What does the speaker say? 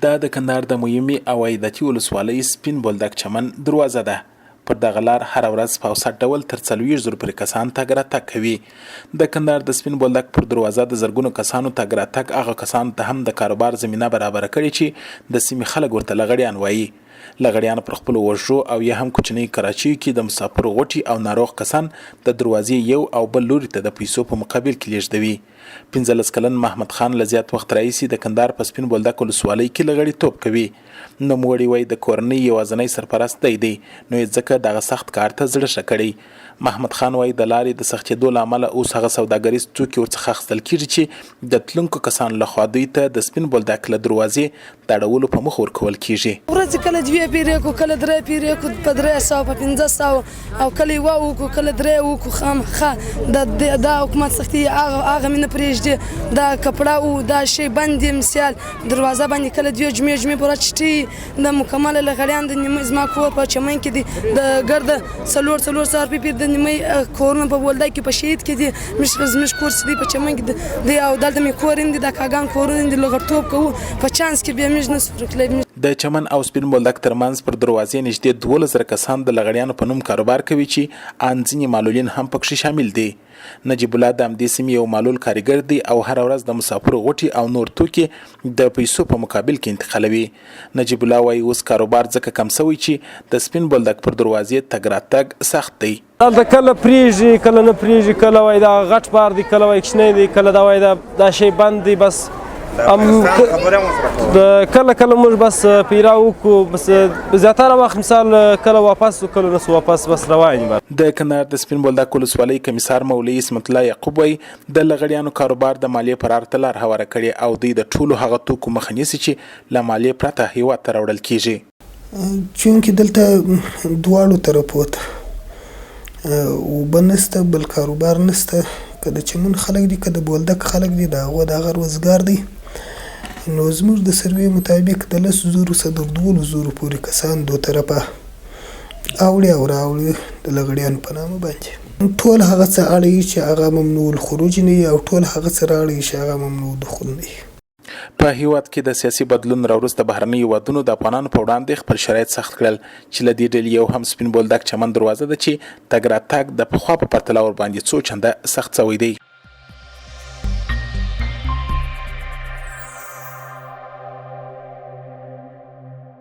دا د کندهار د مهمې او عایداتي ولسوالۍ سپین بولدک چمن دروازه ده. پر دغه لار هره ورځ په اوسط ډول تر 40,000 پورې کسان تګ راتګ کوي. د کندهار د سپین بولدک پر دروازه د زرګونو کسانو تګ راتګ هغه کسانو ته هم د کاروبار زمینه برابره کړې چې د سیمې خلک ورته لغړیان وایي. لغړیان پر خپلو وژو او یا هم کوچنۍ کراچیو کې د مسافرو غوټي او ناروغ کسان د دروازې یو او بل لوري ته د پیسو په مقابل کې لیږدوي. 15 کلن محمد خان له زیات وخت راهیسې د کندهار په سپین بولدک ولسوالۍ کې لغړیتوب کوي. نوموړی وایي د کورنۍ یوازینی سرپرست دی نو یې ځکه دغه سخت کار ته زړه ښه کړی. محمد خان وایي د لارې د سختېدو له امله اوس هغه سوداګریز توکي ورڅخه اخیستل کېږي چې د تلونکو کسانو لخوا دوی ته د سپین بولدک له دروازې د اړولو په مخ ورکول کېږي. ورځې کله 2 پیرې کړو، کله 3 پیرې کړو، په 300 په 500 او کله 1 وکړو، کله 3 وکړو. خامخا دا حکومت سختي هغه مې نه پرېږدي. دا کپړه او دا شی باندې مثال دروازه باندې کله 2 جمعې په ورځ چټي د مکمله لغړیان د نیمه زما کور په چمن کې دي، د ګرده څلور سار پیپیر د نیمه کورونه په بولدک کې په شهید کې دي، زموږ کور چې دی په چمن کې دی او دلته مې کور هم دي، د کاګان کورونه دي. لغړتوب کوو په چانس کې بیا موږ نه سو ورکلی. د چمن او سپین بولدک ترمنځ پر دروازې نږدې 12,000 کسان د لغړیانو په نوم کاروبار کوي چې ان ځینې معلولین هم پکې شامل دي. نجیب الله د همدې سیمې یو معلول کارګر دی او هره ورځ د مسافرو غوټي او نور توکي د پیسو په مقابل کې انتقالوي. نجیب الله وایي اوس کاروبار ځکه کم شوی چې د سپین بولدک پر دروازې تګ راتګ سخت دی. دا کله پریږي کله نه پریږي، کله وایي دا غټ بار دی، کله وایي کوچنی دی، کله دا وایي دا شی بند دی. بس کله موږ بس پیرا وکړو، بس زیاتره وخت مثال کله واپس کله نسو واپس بس روان یو. د کندهار د سپین بولدک ولسوالۍ کمیسار مولوي اسمت الله یعقوب وایي د لغړیانو کاروبار د مالیې پر اړه لار هواره کړي او دوی د ټولو هغه توکو مخه نیسي چې له مالیې پرته هیواد ته راوړل کیږي. چونکې دلته دواړو طرفو ته اوبه نسته، بل کاروبار نسته. که د چمن خلک دي که د بولدک خلک دي، د هغه روزګار دی. نو زموږ د سروې مطابق د 10,000 څخه د 12,000 پورې کسان دو طرفه اوړي او راوړي د لغړیانو په نامه باندې. ټول هغه څه اړوي چې هغه ممنوع الخروج نه وي او ټول هغه څه راړوي چې هغه ممنوع دخول نه وي. په هیواد کې د سیاسي بدلون راوروسته بهرني هیوادونو د افغانانو په وړاندې خپل شرایط سخت کړل چې له دې ډلې یو هم سپین بولدک چمن دروازه ده چې تګ راتګ د پخوا په پرتله ورباندې څو چنده سخت شوی دی.